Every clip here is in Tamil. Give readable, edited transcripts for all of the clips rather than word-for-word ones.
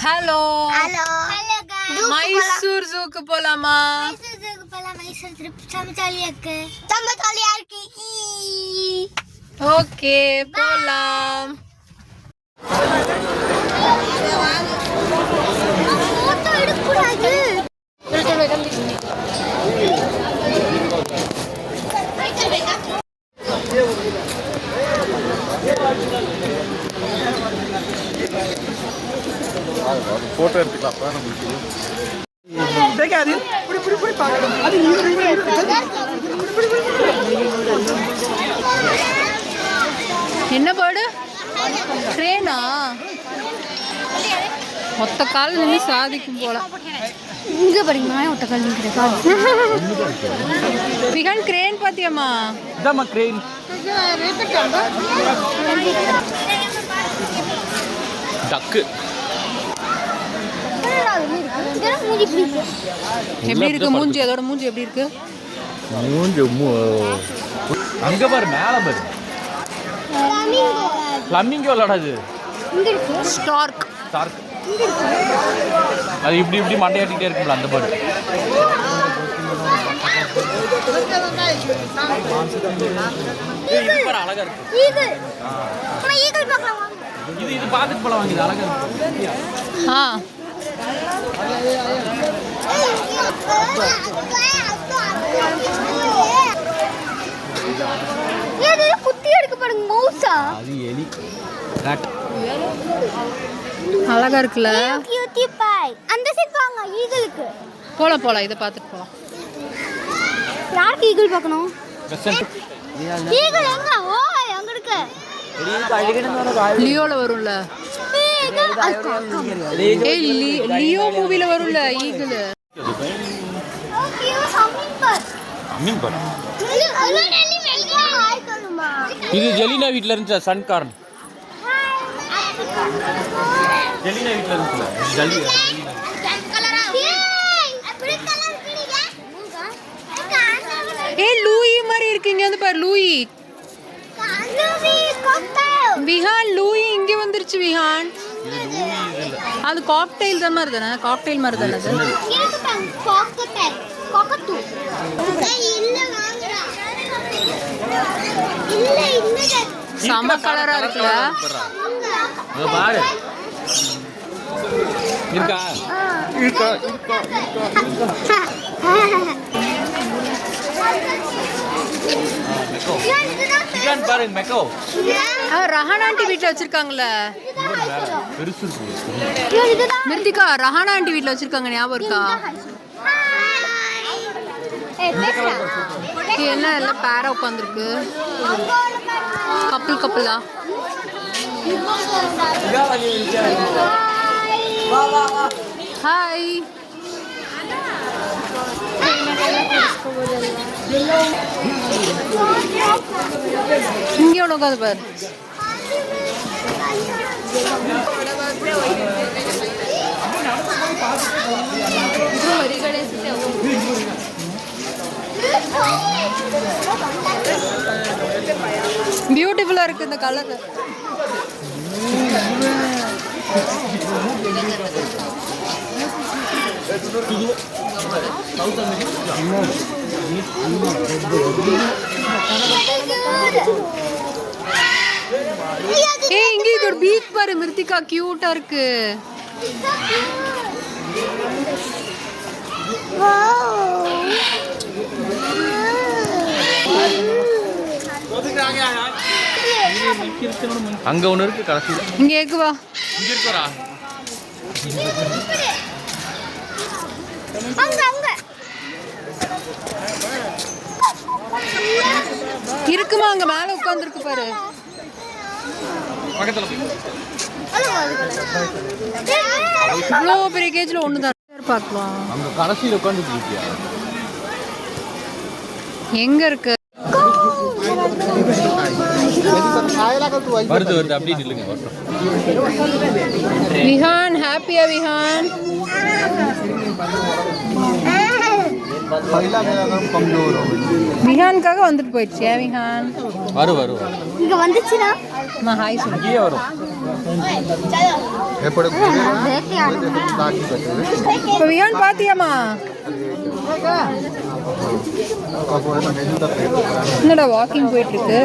ஹலோ ஹலோ மைசூர் ஜூக்கு போலாமா? மைசூர் ட்ரிப் செம்ம ஜாலியா இருக்கு. ஓகே போலாம். போட்டோ எடுக்கக்கூடாது. போட்டோ எடுத்துக்கலாம். என்ன போடு ட்ரெயினா? ஒத்த கால் நின்று சாதிக்கும் போல. இங்க பாருங்க ஒத்த கால் நிக்கிறேன். விஹான் கிரேன் பாத்தியம்மா? இதாம்மா கிரேன். டக்கு எப்படி இருக்கு மூஞ்சி? அதோட மூஞ்சி எப்படி இருக்கு? மூஞ்சி அங்க பாரு, மேல பாரு. ஃப்ளமிங்கோ விளையாடாது. ஸ்டார்க். ஸ்டார்க் அது இப்படி இப்படி மண்டையாட்டிகிட்டே இருக்கும்ல அந்த பாரு. இது அழகா இருக்கு. இது பார்த்துட்டு போல வாங்கிது, அழகா இருக்கு. குத்தி எடுக்க பாருங்க மவுசா. அது எலி ராட். அழகா இருக்குல்ல? கியூட்டி பாய். அந்த சைடு வாங்க ஈகிளுக்கு. போலாம் இதை பார்த்துட்டு போலாம். யாருக்கு ஈகிள் பார்க்கணும்? ஈகிள் எங்க? ஓ அங்க இருக்கு. லியோல வரும்ல? லியோ மூவில வரும்ல ஈகிள். இது ஜெலினா வீட்ல இருந்துச்சு சன்கார்ன். ஜெலினா வீட்ல இருந்துச்சுல ஜெலி. ஏய் லூயி மாதிரி இருக்கு. இங்க வந்து பாரு லூயி. விஹான் லூயி இங்க வந்துருச்சு. விஹான் அது காக்டெயில் தான் மாதிரி தானே? காக்டெயில் மாதிரி தானே அது? செம கலரா இருக்குல்ல? பாரு இருக்கா இருக்கா பாருங்க மெக்கோ. ரஹானா ஆண்டி வீட்ல வச்சிருக்காங்கல்ல? பெருசு இருக்கு. மிருத்திகா ரஹானா ஆண்டி வீட்ல வச்சிருக்காங்க, ஞாபகம் இருக்கா? என்ன எல்லாம் பேரா உட்காந்துருக்கு. கப்பலா? ஹாய். இங்கே ஒன்று உட்காந்து பாரு. பியூட்டிஃபுல்லா இருக்கு இந்த கலர். ஏய் இங்க இது ஒரு பீச் பாரு மிருத்திகா, கியூட்டா இருக்கு. அங்க ஒண்ணு இருக்கு கடைசியில. இங்க எக்கு வா. இங்க இருக்கறா. அங்க இருக்குமா? அங்க மேல உட்கார்ந்துருக்கு பாரு. பக்கத்துல இவ்வளோ பெரிய கேஜ்ல ஒண்ணுதான் பார்க்கலாம். அங்க கடைசியில உட்கார்ந்துட்டு இருக்கியா? எங்க இருக்கு? வருது அப்படியே நில்லுங்க. விஹான் ஹாப்பியா? விஹான் விஹானுக்காக வந்துட்டு போயிடுச்சு. விஹான் வரும் இங்க வந்துச்சுனா நான் ஹாய் சொல்லு. இங்கே வரும். இப்போ விஹான் பாத்தியாமா? என்னடா வாக்கிங் போயிட்டு இருக்கு?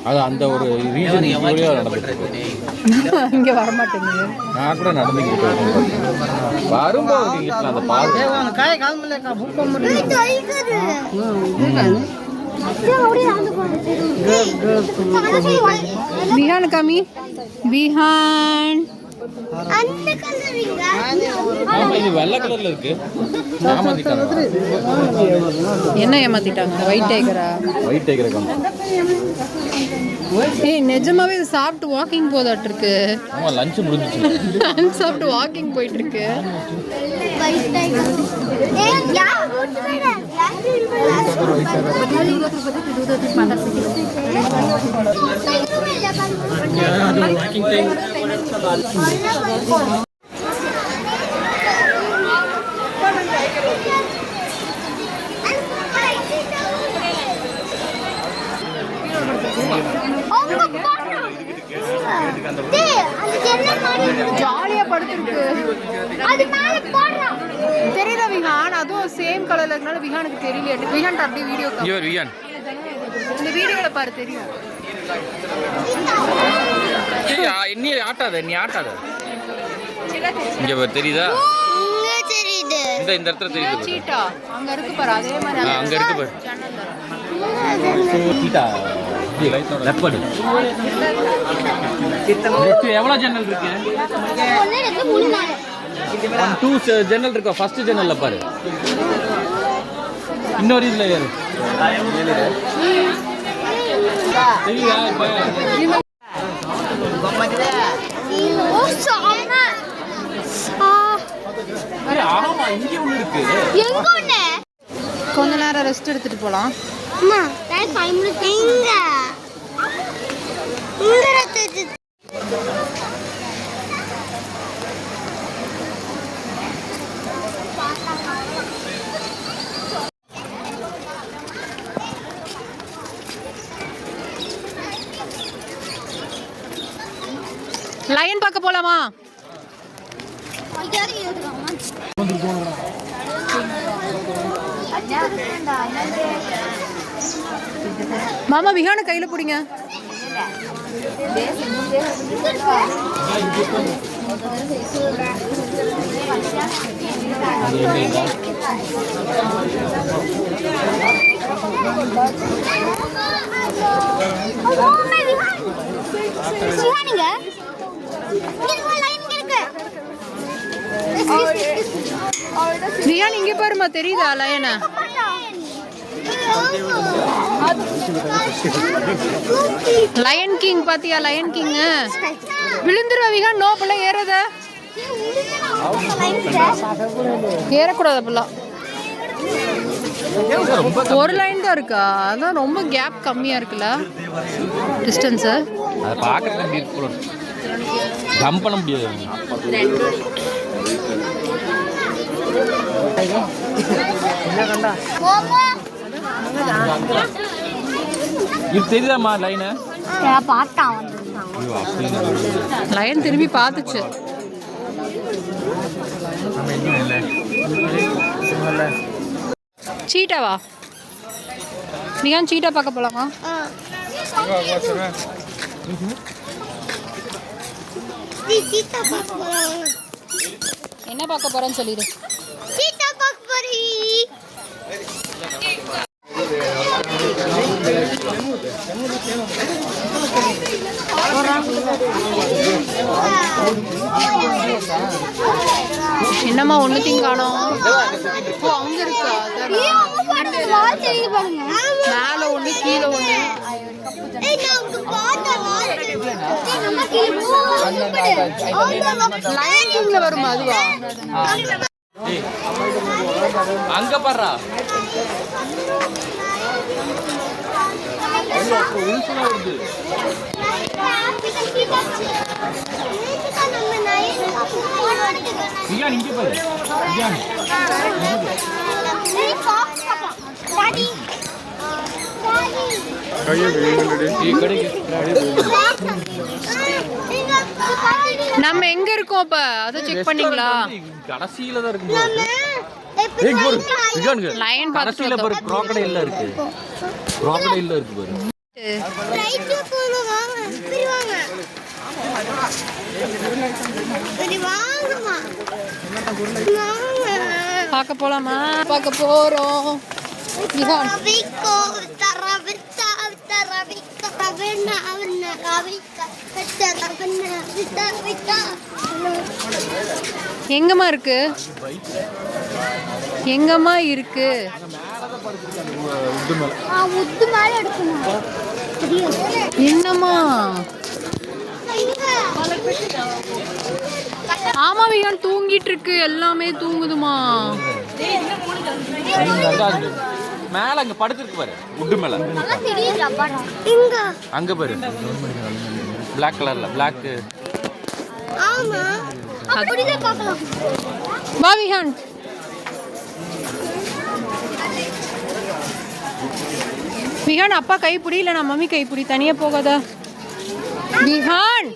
அது அந்த ஒரு ரீசன் நடந்துட்டு இருக்கு. இங்கே வரமாட்டேங்குது. நான் கூட நடந்துக்கிட்டு வரும்போது அந்த பாதை விஹான் காமி. விஹான் இது வெள்ளை கலர்ல இருக்கு. என்ன ஏமாத்திட்டாங்க? ஒயிட் டைகரா? ஒயிட் டைகர் காமி. ஏய் நிஜமாவே இது சாப்பிட்டு வாக்கிங் போதாட்டு இருக்கு. ஆமா லஞ்ச் முடிஞ்சிச்சு. லஞ்ச் சாப்பிட்டு வாக்கிங் போயிட்டு இருக்கு. ஜாலியா படுத்துருக்கு. தெரியுதா விஹான்? அதுவும் சேம் கலர்ல இருக்கனால விஹானுக்கு தெரியல. விஹான் அப்படியே வீடியோ விஹான் இந்த வீடியோல பாரு தெரியும். நீ ஆட்டாத, நீ ஆட்டாத. இங்க தெரியுதா? இந்த இடத்துல தெரியுது. சீட்டா அங்க இருக்கு பாரு. அதே மாதிரி அங்க இருக்கு பாரு. சீட்டா லெப்பர்ட். எவ்வளவு ஜன்னல் இருக்கு? 2 ஜன்னல் இருக்கா? ஃபர்ஸ்ட் ஜன்னல்ல பாரு. இன்னொரு இதுல ஏறு. தெரியுதா? ஆமா இங்க ஒண்ணு இருக்கு. எங்க ஒண்ணு? கொஞ்ச நேரம் ரெஸ்ட் எடுத்துட்டு போலாம். அம்மா 5 மினிட்ஸ் எங்க ரத்து லயன் பார்க்க போலாமா? மாமா விஹான கையில பிடிங்க. விஹான் இங்க பாருமா, தெரியுதா லயனா? லயன் கிங் பாத்தியா? லயன் கிங் விழுந்துருவா விஹான். நோ பிள்ளை ஏறாத, ஏறக்கூடாது அப்படிலாம். ஒரு லைன் தான் இருக்கா? அதான் ரொம்ப கேப் கம்மியா இருக்குல்ல டிஸ்டன்ஸ். அதை பார்க்கறதுக்கு ஜம்ப் பண்ண முடியாது. இது தெரியுதாம்மா லைனு? லயன் திரும்பி பார்த்துச்சு. சீட்டாவா? விஹான் சீட்டா பார்க்க போலாமா? என்ன பார்க்க போறேன்னு சொல்லிடு. என்னம்மா ஒண்ணுத்தையும் காணோம்? ஓ அங்க இருக்கா? மேல ஒண்ணு கீழே ஒண்ணு. லயன் கிங்ல வருமா அதுவா? அங்க பாருடா. விகான் இங்கே பாரு விகான் நம்ம எங்க இருக்கோம் இப்ப அதை செக் பண்ணீங்களா? கடைசியில தான் இருக்கு லயன் கடைசியில பாரு crocodile இருக்கு crocodile இருக்கு பாரு பார்க்க போலாமா? பார்க்க போறோம். விகான் எங்கம்மா இருக்கு? எங்கம்மா இருக்கு? என்னம்மா? ஆமா விகான் தூங்கிட்டு இருக்கு. எல்லாமே தூங்குதுமா. மேல அங்க படுத்துருக்கு பாரு உட்டு மேல அங்க பாரு Black கலர்ல Black வா விகான். விகான் அப்பா கைப்பிடி இல்ல நான் மம்மி கைப்பிடி. தனியா போகாத விகான்.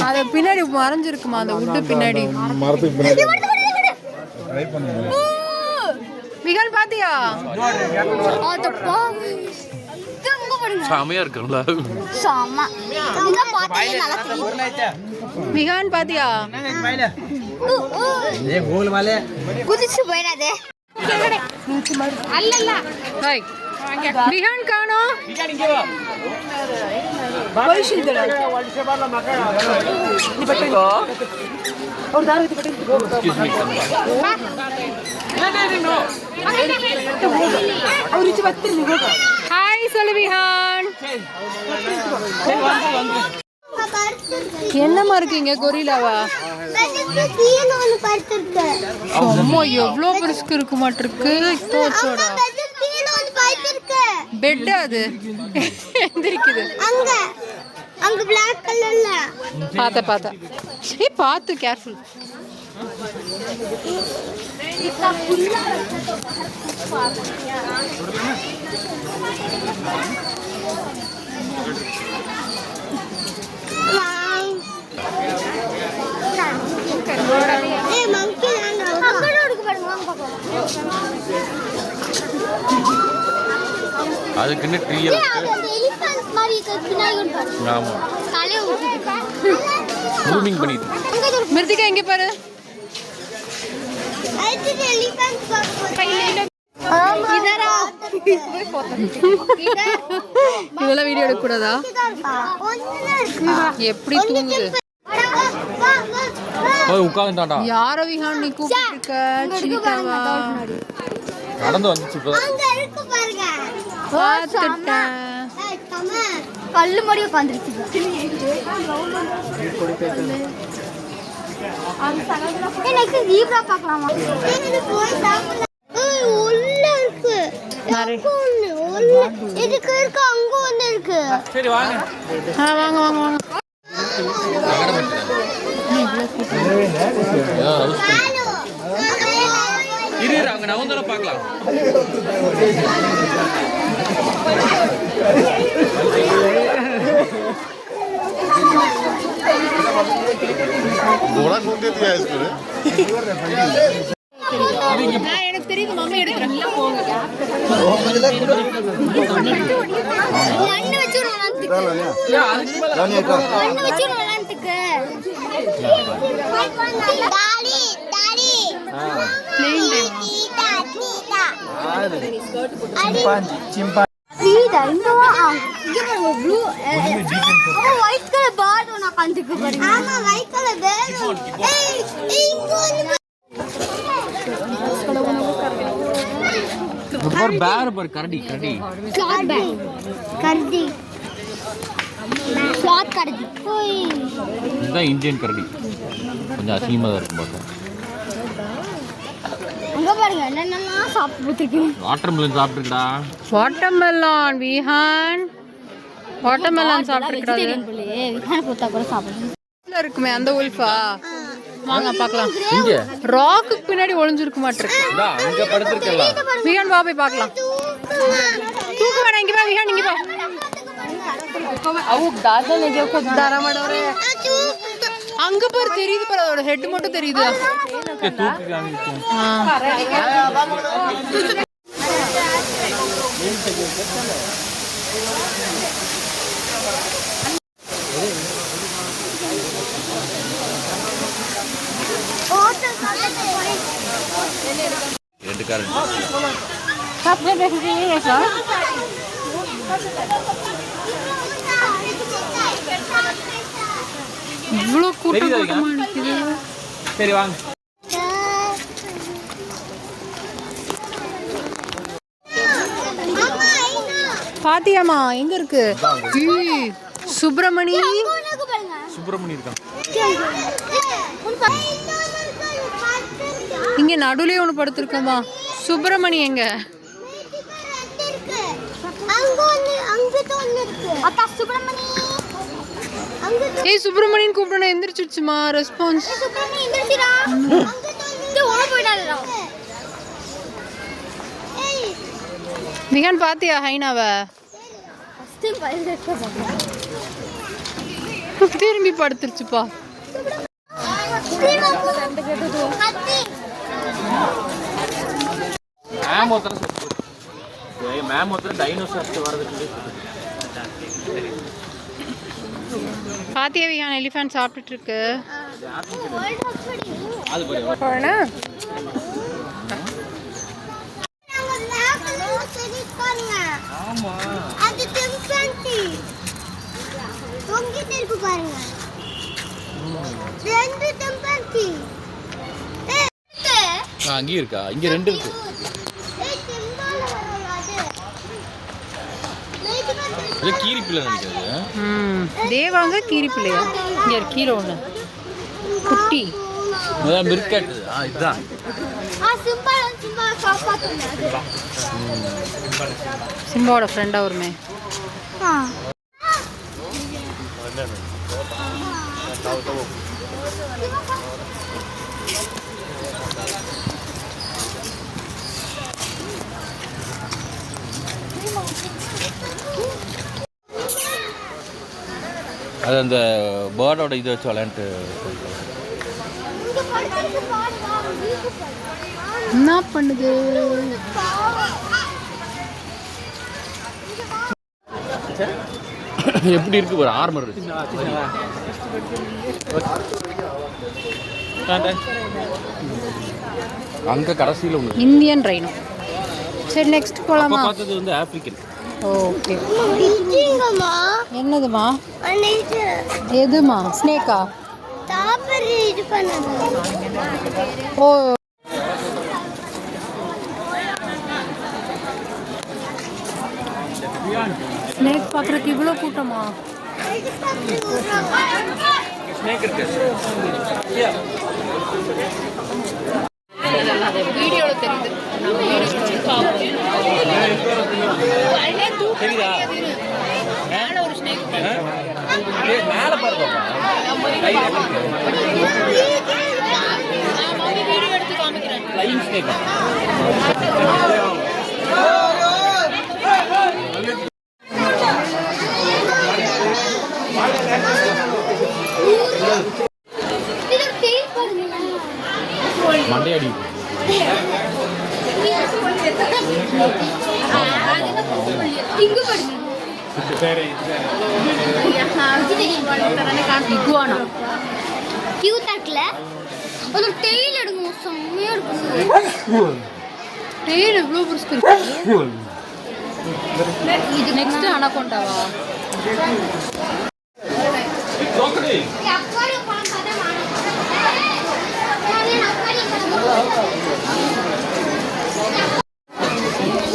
அது பின்னாடி மறைஞ்சிருக்குமா அந்த உட்டு பின்னாடி. விகான் பாத்தியா? சாமையா இருக்குல்ல விகான் பாத்தியா? குதிச்சு போயிடாதே. அல்லல்ல விகான் காணோம். ஹாய் சொல்லு விகான். என்னமா இருக்கீங்க? கொரிலாவா? அம்மா எவ்வளோ பெருசுக்கு இருக்கு மாட்டிருக்கு. பெட் அது எந்திரிக்குது. அங்க black கலர்ல பாத்த பாத்து கேர்ஃபுல். monkey அங்க இருக்கு பாருங்க. வாங்க பாக்கலாம். அதுக்குன்னு ட்ரீ எலிஃபண்ட் மாதிரி இருக்கு பின்னாடி பாருங்க. ஆமா காலே ஊத்திட்டு க்ரூமிங் பண்ணிட்டு மிருத்திகா எங்க பாரு. அது எலிஃபண்ட் இதெல்லாம் வீடியோ எடுக்க கூடாதா? எப்படி தூங்குது? உட்காந்துட்டான்டா. யார விகான் நீ கூப்பிட்டு இருக்க? சீட்டாவா? நடந்து வந்துச்சு இப்போ. பார்த்துட்டேன். கல்லு மாதிரி உட்காந்துருச்சு. எனக்கு ஜீப்ரா பார்க்கலாமா? உள்ள இருக்கு. இதுக்கு இருக்கு அங்க ஒண்ணு இருக்கு. சரி வாங்க. வாங்க வாங்க வாங்க. இரு அங்க நவந்தர பார்க்கலாம். बोला कौन दे दिया इसको எனக்கு தெரியுது மம்மி எடுக்கிறேன். மண்ணு வச்சு விளையாண்டுக்கு. மண்ணு வச்சு விளையாண்டுக்கு. Daddy daddy playing time. Sita இன்னும் இங்க பாருங்க ப்ளூ ஒயிட் கலர் பேர்ட் ஒன்னு காஞ்சிக்கு பாருங்க. ஆமா ஒயிட் கலர் பேர்ட். ஏய் இங்க ஒரு பேர் பர் கரடி கரடி கரடி ஸ்லாத் கரடி. ஓய். இதுதான் இந்தியன் கரடி. கொஞ்சம் அசிங்கமாக தான் இருக்கும் பார்க்க. அங்க பாருங்க என்னென்னலாம் சாப்பிட்டுருக்கு. வாட்டர்மெலன் சாப்பிட்டுருக்கா. வாட்டர்மெலன் விஹான். வாட்டர்மெலன் சாப்பிட்டுருக்காது. விஹான் கொடுத்தா கூட சாப்பிடுறேன். இருக்குமே அந்த உல்ஃபா. வாங்க பார்க்கலாம். இங்க ராக்கு பின்னாடி ஒளிஞ்சிருக்க மாட்டிருக்கு. அங்க படுத்துருக்கலாம். விஹான் வா போய் பார்க்கலாம். தூக்க வேணாம், இங்க வா விஹான், இங்க வா. அவுக் தாதா லगे को दारा माडवरे. அங்க பாரு தெரியுது பாரு, அதோட ஹெட் மட்டும் தெரியுது. தூக்கி காமிச்சு. ரெண்டு கார். सामने देखिए ये सर. இவ்வளோ கூட்டமா நிக்குது. சரி வாங்க. பாத்தியாமா எங்க இருக்கு? சுப்பிரமணி. சுப்பிரமணி இருக்கான். இங்க நடுவுலயே ஒண்ணு படுத்திருக்கோமா. சுப்பிரமணி எங்க? ஏய் சுப்பிரமணியன் கூப்பிடணும், எந்திரிச்சிடுச்சுமா. ரெஸ்பான்ஸ். விஹான் பாத்தியா ஹைனாவ? திரும்பி படுத்துருச்சுப்பா. பாத்தியா விஹான் எலிஃபண்ட் சாப்பிட்டுட்டு இருக்கு. அங்கேயும் இருக்கா? இங்க ரெண்டு இருக்கு. கீரி பிள்ளை நினைக்கிறது. தேவாங்க கீரி பிள்ளையா? இங்க கீரை ஒண்ணு குட்டி. மிர்கட். இதுதான் சிம்பாவோட ஃப்ரெண்டா வருமே. அது அந்த பேர்டோட இது வச்சு விளையாண்டு என்ன பண்ணுது? எப்படி இருக்கு ஒரு ஆர்மர். அங்க கடைசியில் ஒன்று இந்தியன் ரைனோ. சரி நெக்ஸ்ட் போலாமா? பார்த்தது வந்து ஆப்பிரிக்கன். ஓகே. என்னதுமா? எதுமா? ஸ்னேக்கா? ஓ ஸ்னேக் பார்க்குறதுக்கு இவ்வளோ கூட்டமா? வீடியோவில் தெரியுது. மேலே ஒரு ஸ்னேக் மேலே பாருங்க. வீடியோ எடுத்து காமிக்கிறேன். Flying snake. மண்டையடி. இகுவானா. கியூட்டா இருக்குல? ஒரு டெயில் எடுங்க, செம்மையா இருக்கு. டெயில் எவ்வளோ பெருசு இருக்கு. இது நெக்ஸ்ட் அனகோண்டாவா?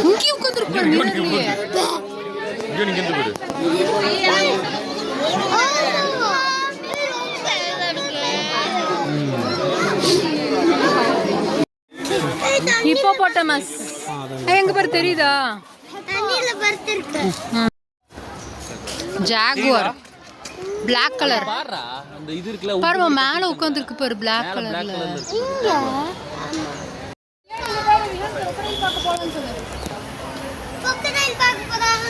இங்கே உட்காந்துருப்பாரு. ஹிப்போபோட்டமஸ் எங்க பாரு தெரியுதா? தண்ணியில படுத்து இருக்கு. Jaguar Black colour. பாருடா அந்த இது இருக்குல பாருமா மேல உட்கார்ந்திருக்கு பாரு Black கலர்ல. இங்க crocodile பார்க்க போறாங்க.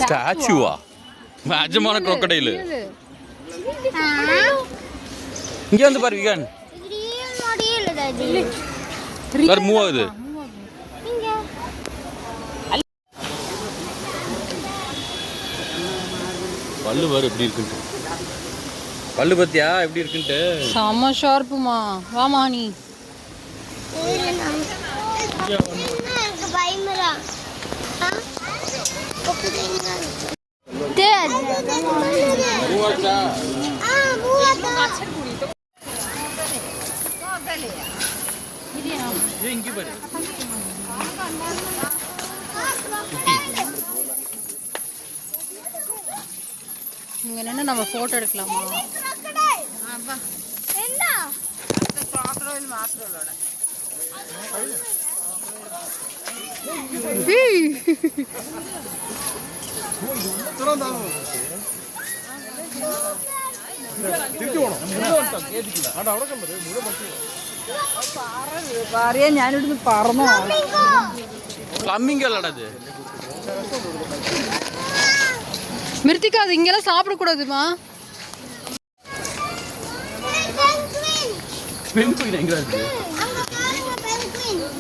ஸ்டாச்சுவா நிஜமான crocodile இங்க வந்து பாரு விகான் ரியல் மாடல் அது. பாரு மூவ் ஆகுது இங்க பல்லு பாரு எப்படி இருக்குன்ட்டு பல்லு பத்தியா எப்படி இருக்குன்ட்டு செம ஷார்ப்புமா. வாமா நீ. எனக்கு பயமரா. இங்க பாரு இங்க நின்று நம்ம போட்டோ எடுக்கலாமா? ഞാനിവിടുന്ന് പറഞ്ഞു ஃப்ளமிங்கோ அது மிருத்திகா அது இங்கெல்லாம் சாப்பிடக்கூடாதுமா. பென்குயின் எங்க இருக்கு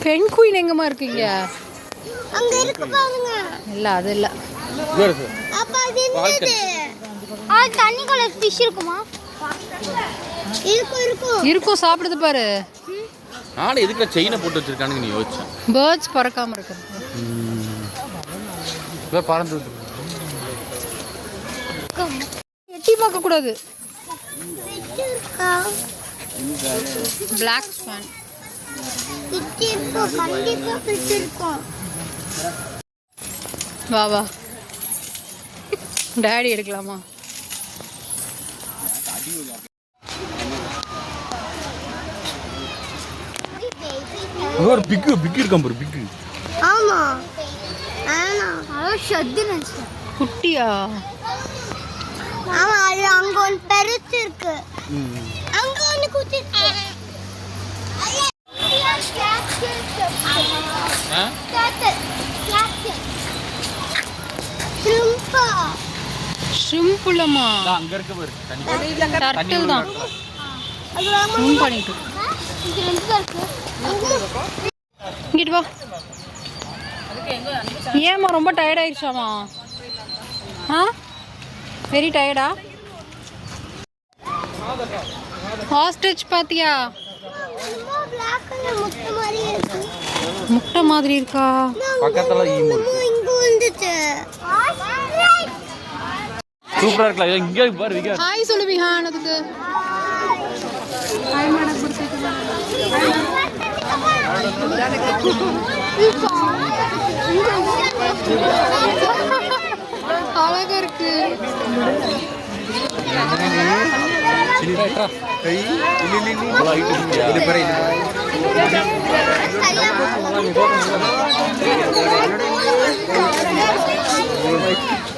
பெண் குயின் எங்கம்மா இருக்கீங்க? அங்க இருக்கு பாருங்க. இல்ல அது இல்ல. அப்ப அது என்னது? ஆ தண்ணிக்குள்ள ஃபிஷ் இருக்குமா? இருக்கும். இருக்கும் சாப்பிடுது பாரு. நானே எதுக்கு செயினை போட்டு வச்சிருக்கானுங்க நீ யோசிச்சேன். பேர்ட்ஸ் பறக்காம இருக்கு. பறந்து எட்டி பார்க்க கூடாது. Black swan. கண்டிப்பா ஃபிஷ் இருக்கும். வா வா டாடி எடுக்கலாமா? ஒரு பிக் இருக்கான் பாரு பிக். ஆமா ஆனா அது ஷட் நினைச்சு. குட்டியா? ஆமா அது அங்க ஒரு பெருசு இருக்கு. அங்க ஒன்னு குட்டி இருக்கு. ஷிம்புலமா? அங்க இருக்க பாரு தண்ணி டர்ட்டில் தான். மூவ் பண்ணிட்டு இங்கிட்டு வா. ஏம்மா ரொம்ப டயர்ட் ஆயிடுச்சாமா? ஆ வெரி டயர்டா? ஹாஸ்டேஜ் பாத்தியா? முட்டை மாதிரி இருக்கா? பக்கத்துல ஈமு இருக்கு. இங்க வந்துச்சு. சூப்பரா இருக்கல இங்க பாரு விகா. ஹாய் சொல்லு விஹான். அதுக்கு ஹாய் மேடம் கொடுத்துட்டு அழகா இருக்கு.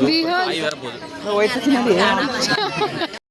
விஹான் வேற போகுது